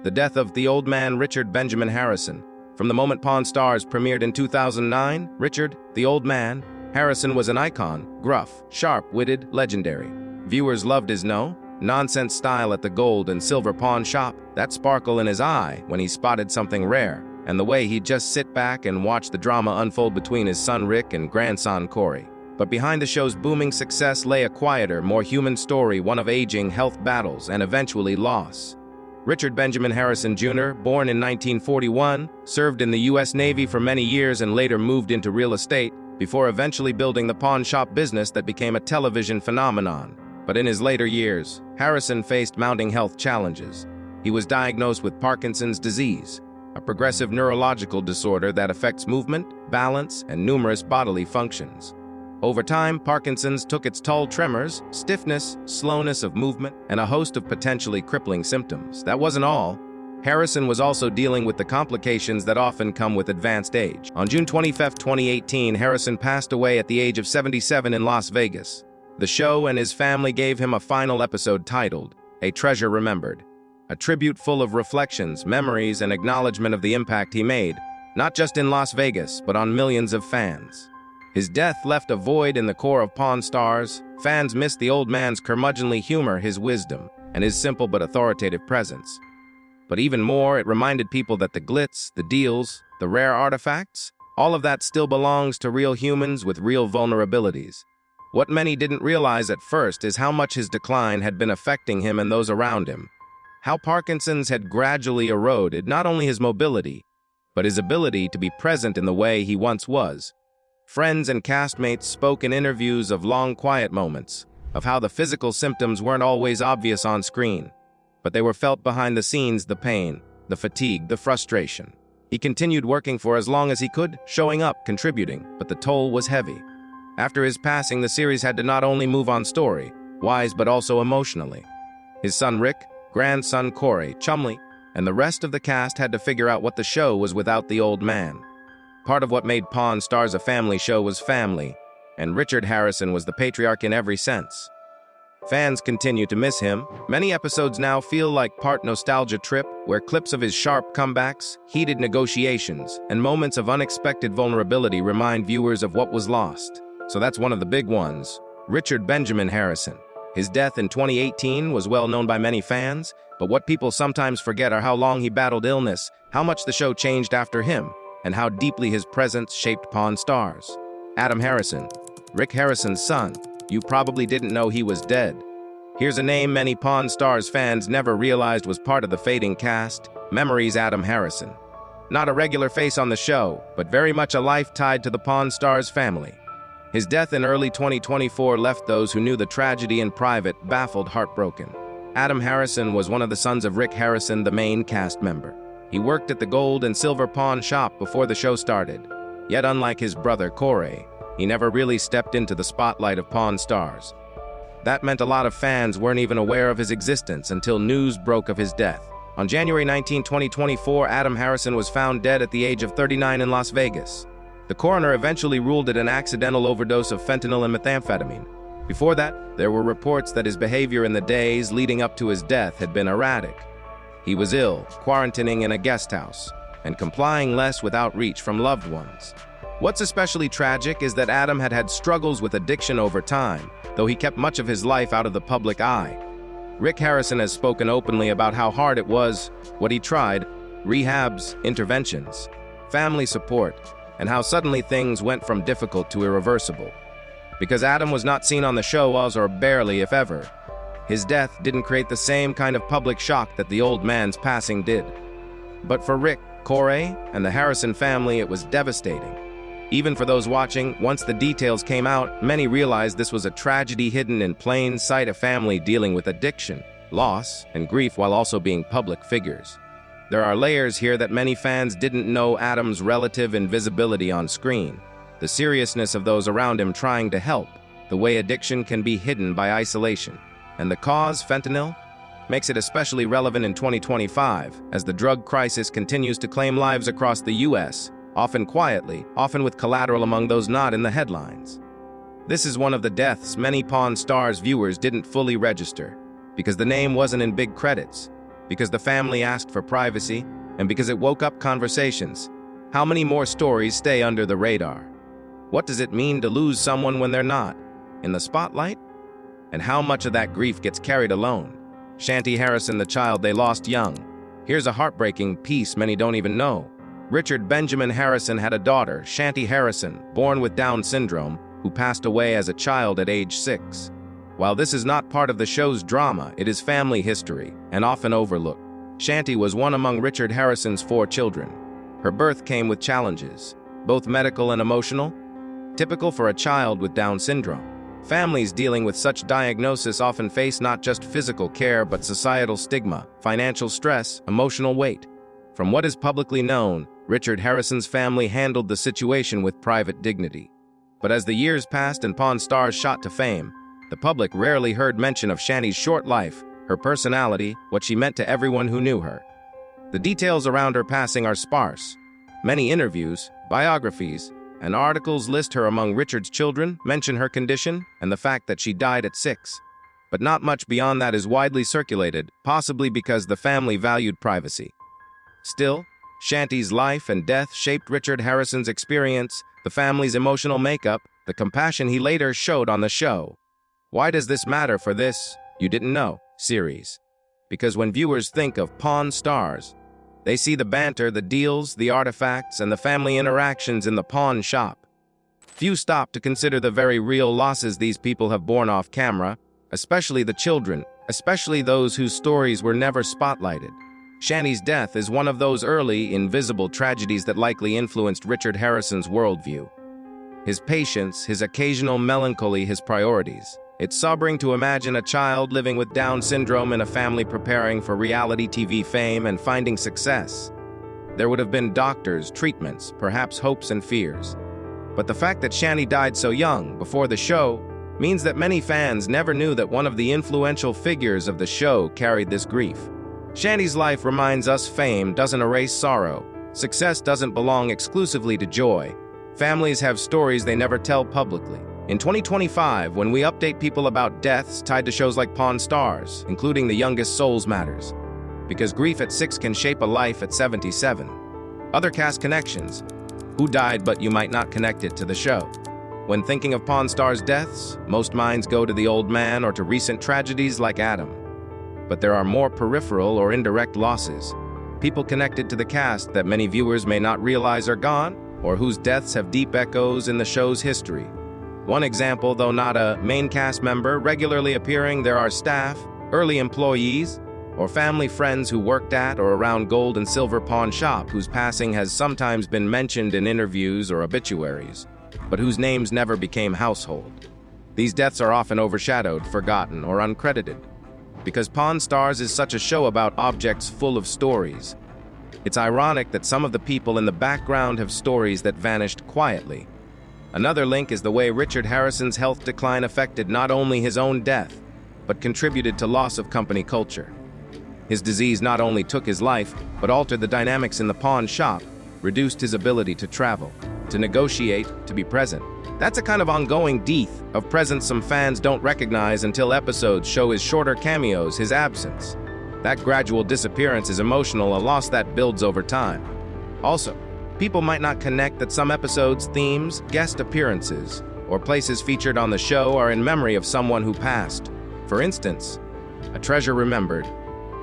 The death of the old man Richard Benjamin Harrison. From the moment Pawn Stars premiered in 2009, Richard, the old man, Harrison was an icon, gruff, sharp-witted, legendary. Viewers loved his no-nonsense style at the gold and silver pawn shop, that sparkle in his eye when he spotted something rare, and the way he'd just sit back and watch the drama unfold between his son Rick and grandson Corey. But behind the show's booming success lay a quieter, more human story, one of aging, health battles, and eventually loss. Richard Benjamin Harrison Jr., born in 1941, served in the U.S. Navy for many years and later moved into real estate, before eventually building the pawn shop business that became a television phenomenon. But in his later years, Harrison faced mounting health challenges. He was diagnosed with Parkinson's disease, a progressive neurological disorder that affects movement, balance, and numerous bodily functions. Over time, Parkinson's took its toll: tremors, stiffness, slowness of movement, and a host of potentially crippling symptoms. That wasn't all. Harrison was also dealing with the complications that often come with advanced age. On June 25, 2018, Harrison passed away at the age of 77 in Las Vegas. The show and his family gave him a final episode titled, A Treasure Remembered, a tribute full of reflections, memories, and acknowledgement of the impact he made, not just in Las Vegas, but on millions of fans. His death left a void in the core of Pawn Stars. Fans missed the old man's curmudgeonly humor, his wisdom, and his simple but authoritative presence. But even more, it reminded people that the glitz, the deals, the rare artifacts, all of that still belongs to real humans with real vulnerabilities. What many didn't realize at first is how much his decline had been affecting him and those around him. How Parkinson's had gradually eroded not only his mobility, but his ability to be present in the way he once was. Friends and castmates spoke in interviews of long, quiet moments, of how the physical symptoms weren't always obvious on screen, but they were felt behind the scenes: the pain, the fatigue, the frustration. He continued working for as long as he could, showing up, contributing, but the toll was heavy. After his passing, the series had to not only move on story-wise, but also emotionally. His son Rick, grandson Corey, Chumley, and the rest of the cast had to figure out what the show was without the old man. Part of what made Pawn Stars a family show was family, and Richard Harrison was the patriarch in every sense. Fans continue to miss him. Many episodes now feel like part nostalgia trip, where clips of his sharp comebacks, heated negotiations, and moments of unexpected vulnerability remind viewers of what was lost. So that's one of the big ones, Richard Benjamin Harrison. His death in 2018 was well known by many fans, but what people sometimes forget are how long he battled illness, how much the show changed after him, and how deeply his presence shaped Pawn Stars. Adam Harrison, Rick Harrison's son. You probably didn't know he was dead. Here's a name many Pawn Stars fans never realized was part of the fading cast: Memories Adam Harrison. Not a regular face on the show, but very much a life tied to the Pawn Stars family. His death in early 2024 left those who knew the tragedy in private baffled, heartbroken. Adam Harrison was one of the sons of Rick Harrison, the main cast member. He worked at the gold and silver pawn shop before the show started. Yet unlike his brother Corey, he never really stepped into the spotlight of Pawn Stars. That meant a lot of fans weren't even aware of his existence until news broke of his death. On January 19, 2024, Adam Harrison was found dead at the age of 39 in Las Vegas. The coroner eventually ruled it an accidental overdose of fentanyl and methamphetamine. Before that, there were reports that his behavior in the days leading up to his death had been erratic. He was ill, quarantining in a guest house, and complying less with outreach from loved ones. What's especially tragic is that Adam had had struggles with addiction over time, though he kept much of his life out of the public eye. Rick Harrison has spoken openly about how hard it was, what he tried, rehabs, interventions, family support, and how suddenly things went from difficult to irreversible. Because Adam was not seen on the show, or barely, if ever, his death didn't create the same kind of public shock that the old man's passing did. But for Rick, Corey, and the Harrison family, it was devastating. Even for those watching, once the details came out, many realized this was a tragedy hidden in plain sight, a family dealing with addiction, loss, and grief while also being public figures. There are layers here that many fans didn't know: Adam's relative invisibility on screen, the seriousness of those around him trying to help, the way addiction can be hidden by isolation, and the cause, fentanyl, makes it especially relevant in 2025 as the drug crisis continues to claim lives across the U.S., often quietly, often with collateral among those not in the headlines. This is one of the deaths many Pawn Stars viewers didn't fully register, because the name wasn't in big credits. because the family asked for privacy, and because it woke up conversations. How many more stories stay under the radar? What does it mean to lose someone when they're not in the spotlight? And how much of that grief gets carried alone? Shanty Harrison, the child they lost young. Here's a heartbreaking piece many don't even know. Richard Benjamin Harrison had a daughter, Shanty Harrison, born with Down syndrome, who passed away as a child at age 6. While this is not part of the show's drama, it is family history, and often overlooked. Shanty was one among Richard Harrison's 4 children. Her birth came with challenges, both medical and emotional, typical for a child with Down syndrome. Families dealing with such diagnosis often face not just physical care but societal stigma, financial stress, emotional weight. From what is publicly known, Richard Harrison's family handled the situation with private dignity. But as the years passed and Pawn Stars shot to fame, the public rarely heard mention of Shanty's short life, her personality, what she meant to everyone who knew her. The details around her passing are sparse. Many interviews, biographies, and articles list her among Richard's children, mention her condition, and the fact that she died at 6. But not much beyond that is widely circulated, possibly because the family valued privacy. Still, Shanty's life and death shaped Richard Harrison's experience, the family's emotional makeup, the compassion he later showed on the show. Why does this matter for this You Didn't Know series? Because when viewers think of Pawn Stars, they see the banter, the deals, the artifacts, and the family interactions in the pawn shop. Few stop to consider the very real losses these people have borne off camera, especially the children, especially those whose stories were never spotlighted. Shanty's death is one of those early, invisible tragedies that likely influenced Richard Harrison's worldview. His patience, his occasional melancholy, his priorities. It's sobering to imagine a child living with Down syndrome in a family preparing for reality TV fame and finding success. There would have been doctors, treatments, perhaps hopes and fears. But the fact that Shanty died so young, before the show, means that many fans never knew that one of the influential figures of the show carried this grief. Shanty's life reminds us fame doesn't erase sorrow. Success doesn't belong exclusively to joy. Families have stories they never tell publicly. In 2025, when we update people about deaths tied to shows like Pawn Stars, including The Youngest Souls matters, because grief at 6 can shape a life at 77. Other cast connections. Who died but you might not connect it to the show? When thinking of Pawn Stars' deaths, most minds go to the old man or to recent tragedies like Adam. But there are more peripheral or indirect losses. People connected to the cast that many viewers may not realize are gone, or whose deaths have deep echoes in the show's history. One example, though not a main cast member regularly appearing, there are staff, early employees, or family friends who worked at or around Gold and Silver Pawn Shop whose passing has sometimes been mentioned in interviews or obituaries, but whose names never became household. These deaths are often overshadowed, forgotten, or uncredited. Because Pawn Stars is such a show about objects full of stories, it's ironic that some of the people in the background have stories that vanished quietly. Another link is the way Richard Harrison's health decline affected not only his own death, but contributed to loss of company culture. His disease not only took his life, but altered the dynamics in the pawn shop, reduced his ability to travel, to negotiate, to be present. That's a kind of ongoing death of presence some fans don't recognize until episodes show his shorter cameos, his absence. That gradual disappearance is emotional, a loss that builds over time. Also, people might not connect that some episodes, themes, guest appearances, or places featured on the show are in memory of someone who passed. For instance, A Treasure Remembered,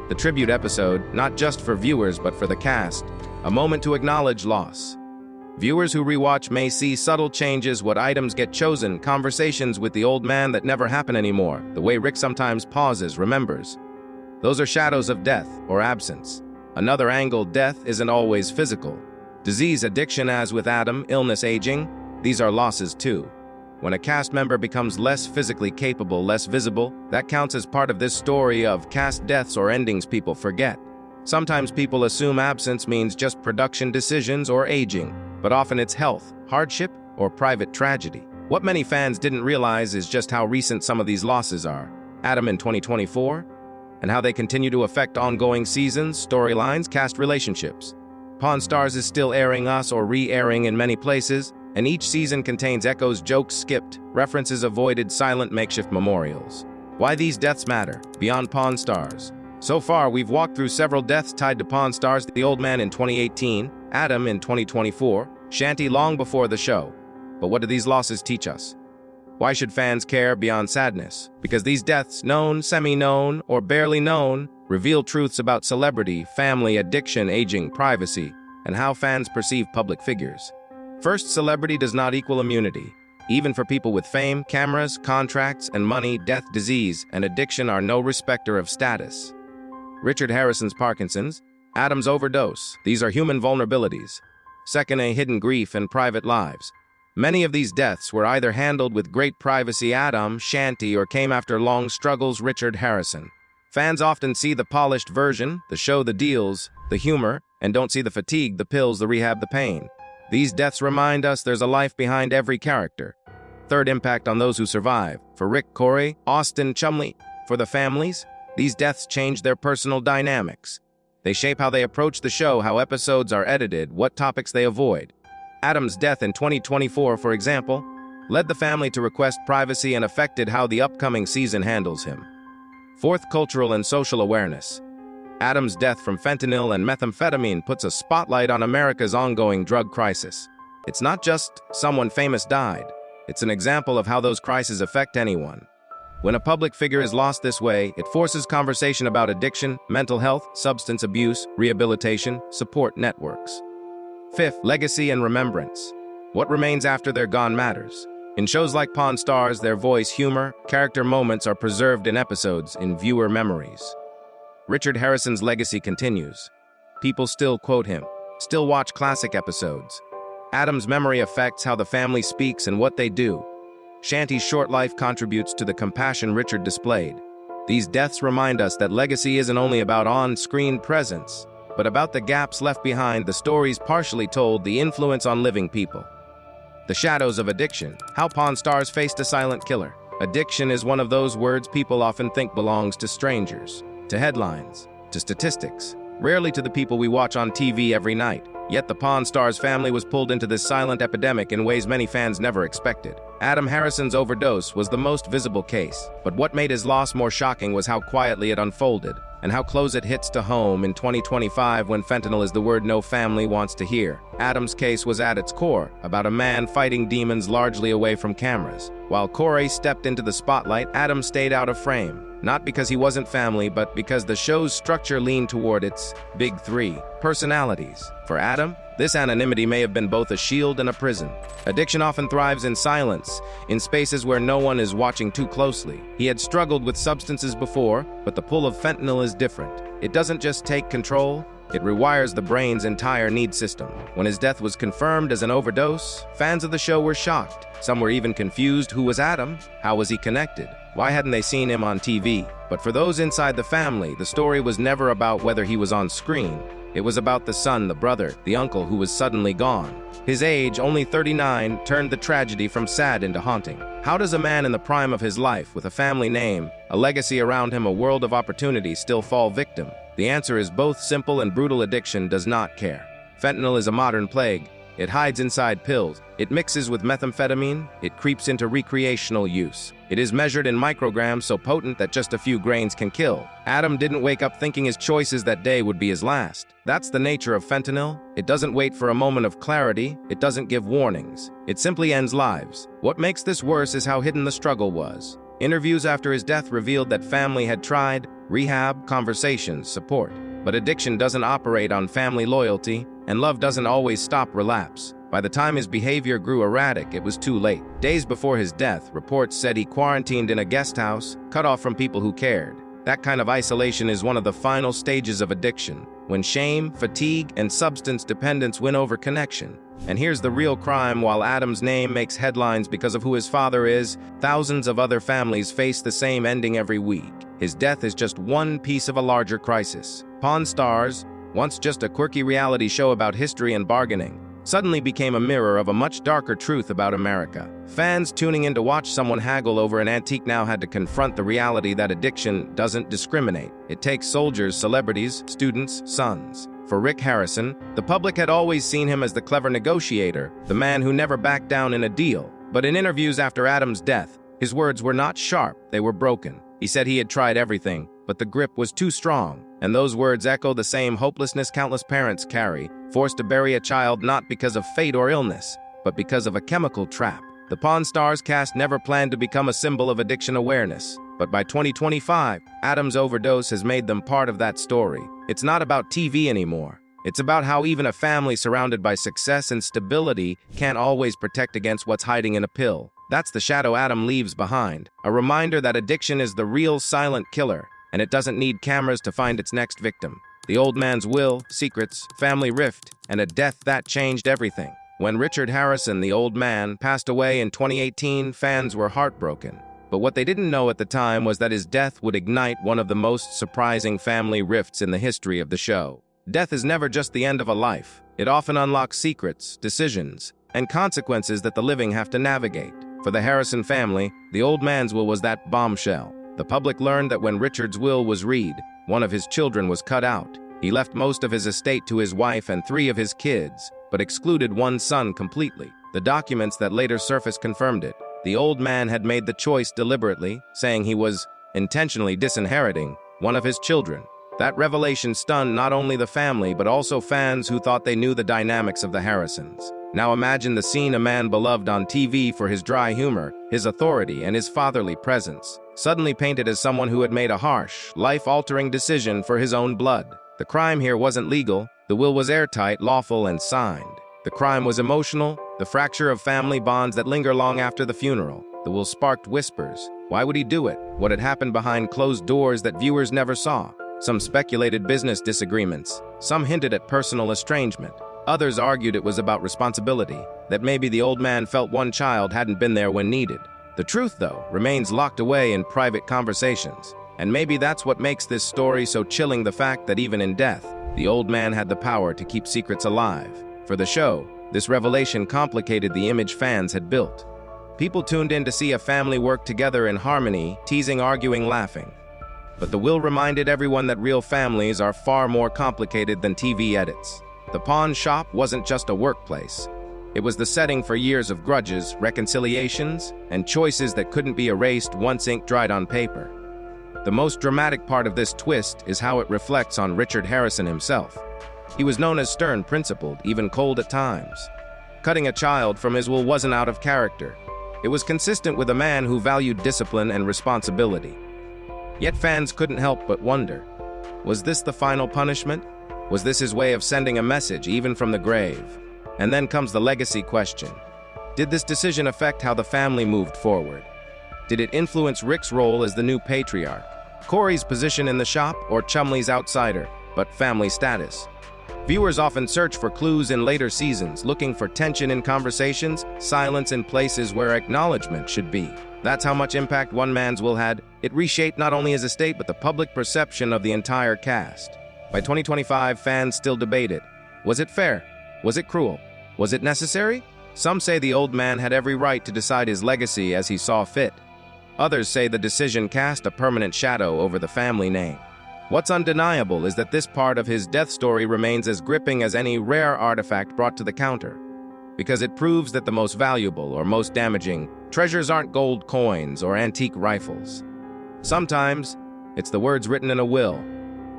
the tribute episode, not just for viewers but for the cast, a moment to acknowledge loss. Viewers who rewatch may see subtle changes, what items get chosen, conversations with the old man that never happen anymore, the way Rick sometimes pauses, remembers. Those are shadows of death or absence. Another angle, death isn't always physical. Disease, addiction, as with Adam, illness, aging, these are losses too. When a cast member becomes less physically capable, less visible, that counts as part of this story of cast deaths or endings people forget. Sometimes people assume absence means just production decisions or aging, but often it's health, hardship, or private tragedy. What many fans didn't realize is just how recent some of these losses are. Adam in 2024, and how they continue to affect ongoing seasons, storylines, cast relationships. Pawn Stars is still airing us or re-airing in many places, and each season contains echoes, jokes skipped, references avoided, silent makeshift memorials. Why these deaths matter, beyond Pawn Stars. So far, we've walked through several deaths tied to Pawn Stars: the old man in 2018, Adam in 2024, Shanti long before the show. But what do these losses teach us? Why should fans care beyond sadness? Because these deaths, known, semi-known, or barely known, reveal truths about celebrity, family, addiction, aging, privacy, and how fans perceive public figures. First, celebrity does not equal immunity. Even for people with fame, cameras, contracts, and money, death, disease, and addiction are no respecter of status. Richard Harrison's Parkinson's, Adam's overdose, these are human vulnerabilities. Second, a hidden grief and private lives. Many of these deaths were either handled with great privacy, Adam, Shanti, or came after long struggles, Richard Harrison. Fans often see the polished version, the show, the deals, the humor, and don't see the fatigue, the pills, the rehab, the pain. These deaths remind us there's a life behind every character. Third, impact on those who survive. For Rick, Corey, Austin, Chumley, for the families, these deaths change their personal dynamics. They shape how they approach the show, how episodes are edited, what topics they avoid. Adam's death in 2024, for example, led the family to request privacy and affected how the upcoming season handles him. Fourth, cultural and social awareness. Adam's death from fentanyl and methamphetamine puts a spotlight on America's ongoing drug crisis. It's not just someone famous died. It's an example of how those crises affect anyone. When a public figure is lost this way, it forces conversation about addiction, mental health, substance abuse, rehabilitation, support networks. Fifth, legacy and remembrance. What remains after they're gone matters. In shows like Pawn Stars, their voice, humor, character moments are preserved in episodes, in viewer memories. Richard Harrison's legacy continues. People still quote him, still watch classic episodes. Adam's memory affects how the family speaks and what they do. Shanti's short life contributes to the compassion Richard displayed. These deaths remind us that legacy isn't only about on-screen presence, but about the gaps left behind, the stories partially told, the influence on living people. The shadows of addiction, how Pawn Stars faced a silent killer. Addiction is one of those words people often think belongs to strangers, to headlines, to statistics, rarely to the people we watch on TV every night. Yet the Pawn Stars family was pulled into this silent epidemic in ways many fans never expected. Adam Harrison's overdose was the most visible case, but what made his loss more shocking was how quietly it unfolded, and how close it hits to home in 2025 when fentanyl is the word no family wants to hear. Adam's case was at its core, about a man fighting demons largely away from cameras. While Corey stepped into the spotlight, Adam stayed out of frame. Not because he wasn't family, but because the show's structure leaned toward its big three personalities. For Adam, this anonymity may have been both a shield and a prison. Addiction often thrives in silence, in spaces where no one is watching too closely. He had struggled with substances before, but the pull of fentanyl is different. It doesn't just take control, it rewires the brain's entire need system. When his death was confirmed as an overdose, fans of the show were shocked. Some were even confused. Who was Adam? How was he connected? Why hadn't they seen him on TV? But for those inside the family, the story was never about whether he was on screen. It was about the son, the brother, the uncle who was suddenly gone. His age, only 39, turned the tragedy from sad into haunting. How does a man in the prime of his life, with a family name, a legacy around him, a world of opportunity, still fall victim? The answer is both simple and brutal. Addiction does not care. Fentanyl is a modern plague. It hides inside pills. It mixes with methamphetamine. It creeps into recreational use. It is measured in micrograms, so potent that just a few grains can kill. Adam didn't wake up thinking his choices that day would be his last. That's the nature of fentanyl. It doesn't wait for a moment of clarity. It doesn't give warnings. It simply ends lives. What makes this worse is how hidden the struggle was. Interviews after his death revealed that family had tried rehab, conversations, support. But addiction doesn't operate on family loyalty, and love doesn't always stop relapse. By the time his behavior grew erratic, it was too late. Days before his death, reports said he quarantined in a guest house, cut off from people who cared. That kind of isolation is one of the final stages of addiction, when shame, fatigue, and substance dependence win over connection. And here's the real crime: while Adam's name makes headlines because of who his father is, thousands of other families face the same ending every week. His death is just one piece of a larger crisis. Pawn Stars, once just a quirky reality show about history and bargaining, suddenly became a mirror of a much darker truth about America. Fans tuning in to watch someone haggle over an antique now had to confront the reality that addiction doesn't discriminate. It takes soldiers, celebrities, students, sons. For Rick Harrison, the public had always seen him as the clever negotiator, the man who never backed down in a deal. But in interviews after Adam's death, his words were not sharp, they were broken. He said he had tried everything: but the grip was too strong, and those words echo the same hopelessness countless parents carry, forced to bury a child not because of fate or illness, but because of a chemical trap. The Pawn Stars cast never planned to become a symbol of addiction awareness, but by 2025, Adam's overdose has made them part of that story. It's not about TV anymore. It's about how even a family surrounded by success and stability can't always protect against what's hiding in a pill. That's the shadow Adam leaves behind, a reminder that addiction is the real silent killer, and it doesn't need cameras to find its next victim. The old man's will, secrets, family rift, and a death that changed everything. When Richard Harrison, the old man, passed away in 2018, fans were heartbroken. But what they didn't know at the time was that his death would ignite one of the most surprising family rifts in the history of the show. Death is never just the end of a life. It often unlocks secrets, decisions, and consequences that the living have to navigate. For the Harrison family, the old man's will was that bombshell. The public learned that when Richard's will was read, one of his children was cut out. He left most of his estate to his wife and 3 of his kids, but excluded one son completely. The documents that later surfaced confirmed it. The old man had made the choice deliberately, saying he was intentionally disinheriting one of his children. That revelation stunned not only the family, but also fans who thought they knew the dynamics of the Harrisons. Now imagine the scene: a man beloved on TV for his dry humor, his authority, and his fatherly presence, suddenly painted as someone who had made a harsh, life-altering decision for his own blood. The crime here wasn't legal. The will was airtight, lawful, and signed. The crime was emotional, the fracture of family bonds that linger long after the funeral. The will sparked whispers. Why would he do it? What had happened behind closed doors that viewers never saw? Some speculated business disagreements. Some hinted at personal estrangement. Others argued it was about responsibility, that maybe the old man felt one child hadn't been there when needed. The truth, though, remains locked away in private conversations. And maybe that's what makes this story so chilling: the fact that even in death, the old man had the power to keep secrets alive. For the show, this revelation complicated the image fans had built. People tuned in to see a family work together in harmony, teasing, arguing, laughing. But the will reminded everyone that real families are far more complicated than TV edits. The pawn shop wasn't just a workplace. It was the setting for years of grudges, reconciliations, and choices that couldn't be erased once ink dried on paper. The most dramatic part of this twist is how it reflects on Richard Harrison himself. He was known as stern, principled, even cold at times. Cutting a child from his will wasn't out of character. It was consistent with a man who valued discipline and responsibility. Yet fans couldn't help but wonder, was this the final punishment? Was this his way of sending a message, even from the grave? And then comes the legacy question. Did this decision affect how the family moved forward? Did it influence Rick's role as the new patriarch, Corey's position in the shop, or Chumley's outsider, but family status? Viewers often search for clues in later seasons, looking for tension in conversations, silence in places where acknowledgement should be. That's how much impact one man's will had. It reshaped not only his estate, but the public perception of the entire cast. By 2025, fans still debate it. Was it fair? Was it cruel? Was it necessary? Some say the old man had every right to decide his legacy as he saw fit. Others say the decision cast a permanent shadow over the family name. What's undeniable is that this part of his death story remains as gripping as any rare artifact brought to the counter, because it proves that the most valuable or most damaging treasures aren't gold coins or antique rifles. Sometimes, it's the words written in a will,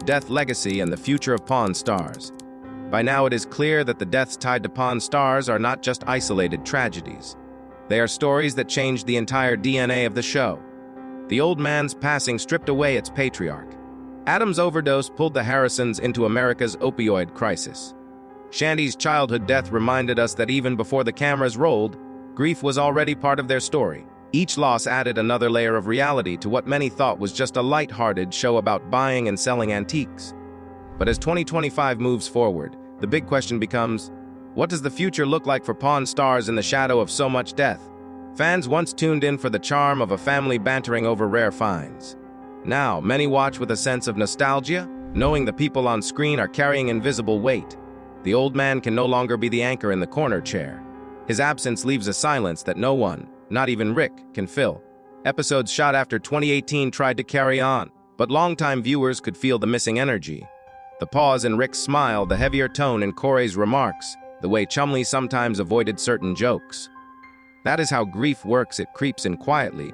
death, legacy, and the future of Pawn Stars. By now, it is clear that the deaths tied to Pawn Stars are not just isolated tragedies. They are stories that changed the entire DNA of the show. The old man's passing stripped away its patriarch. Adam's overdose pulled the Harrisons into America's opioid crisis. Shandy's childhood death reminded us that even before the cameras rolled, grief was already part of their story. Each loss added another layer of reality to what many thought was just a light-hearted show about buying and selling antiques. But as 2025 moves forward, the big question becomes, what does the future look like for Pawn Stars in the shadow of so much death? Fans once tuned in for the charm of a family bantering over rare finds. Now, many watch with a sense of nostalgia, knowing the people on screen are carrying invisible weight. The old man can no longer be the anchor in the corner chair. His absence leaves a silence that no one, not even Rick, can fill. Episodes shot after 2018 tried to carry on, but longtime viewers could feel the missing energy. The pause in Rick's smile, the heavier tone in Corey's remarks, the way Chumley sometimes avoided certain jokes. That is how grief works. It creeps in quietly,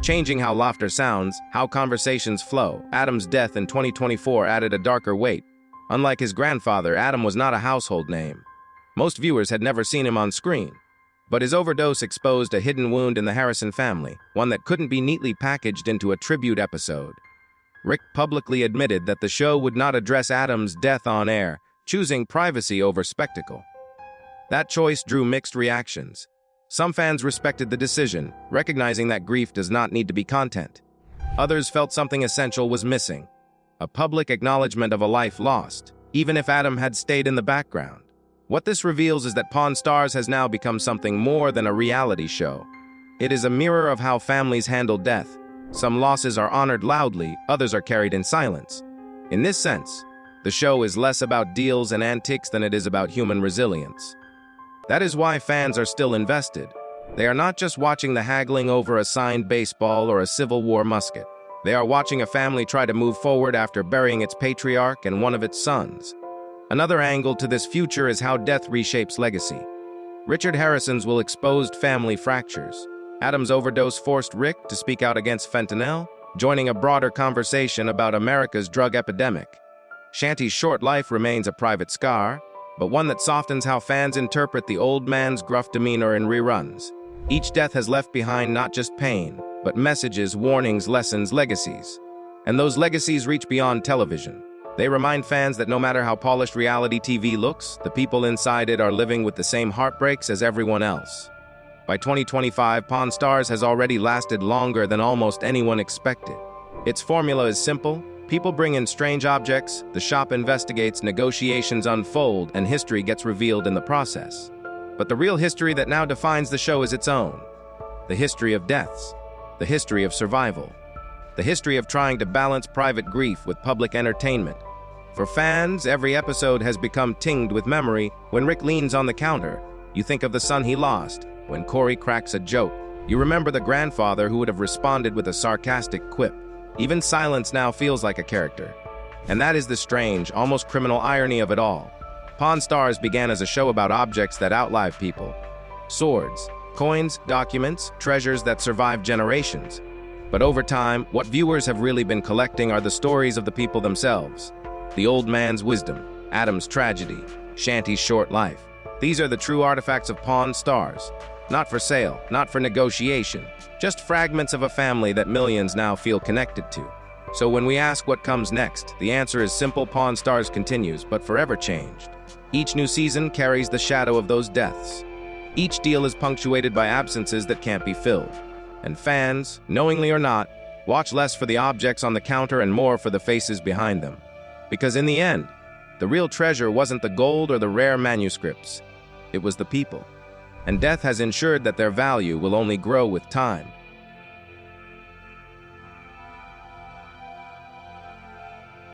changing how laughter sounds, how conversations flow. Adam's death in 2024 added a darker weight. Unlike his grandfather, Adam was not a household name. Most viewers had never seen him on screen. But his overdose exposed a hidden wound in the Harrison family, one that couldn't be neatly packaged into a tribute episode. Rick publicly admitted that the show would not address Adam's death on air, choosing privacy over spectacle. That choice drew mixed reactions. Some fans respected the decision, recognizing that grief does not need to be content. Others felt something essential was missing, a public acknowledgement of a life lost, even if Adam had stayed in the background. What this reveals is that Pawn Stars has now become something more than a reality show. It is a mirror of how families handle death. Some losses are honored loudly, others are carried in silence. In this sense, the show is less about deals and antics than it is about human resilience. That is why fans are still invested. They are not just watching the haggling over a signed baseball or a Civil War musket. They are watching a family try to move forward after burying its patriarch and one of its sons. Another angle to this future is how death reshapes legacy. Richard Harrison's will expose family fractures. Adam's overdose forced Rick to speak out against fentanyl, joining a broader conversation about America's drug epidemic. Shanty's short life remains a private scar, but one that softens how fans interpret the old man's gruff demeanor in reruns. Each death has left behind not just pain, but messages, warnings, lessons, legacies. And those legacies reach beyond television. They remind fans that no matter how polished reality TV looks, the people inside it are living with the same heartbreaks as everyone else. By 2025, Pawn Stars has already lasted longer than almost anyone expected. Its formula is simple. People bring in strange objects, the shop investigates, negotiations unfold, and history gets revealed in the process. But the real history that now defines the show is its own. The history of deaths. The history of survival. The history of trying to balance private grief with public entertainment. For fans, every episode has become tinged with memory. When Rick leans on the counter, you think of the son he lost. When Corey cracks a joke, you remember the grandfather who would have responded with a sarcastic quip. Even silence now feels like a character. And that is the strange, almost criminal irony of it all. Pawn Stars began as a show about objects that outlive people. Swords, coins, documents, treasures that survive generations. But over time, what viewers have really been collecting are the stories of the people themselves. The old man's wisdom, Adam's tragedy, Shanty's short life. These are the true artifacts of Pawn Stars. Not for sale, not for negotiation, just fragments of a family that millions now feel connected to. So when we ask what comes next, the answer is simple: Pawn Stars continues, but forever changed. Each new season carries the shadow of those deaths. Each deal is punctuated by absences that can't be filled. And fans, knowingly or not, watch less for the objects on the counter and more for the faces behind them. Because in the end, the real treasure wasn't the gold or the rare manuscripts. It was the people. And death has ensured that their value will only grow with time.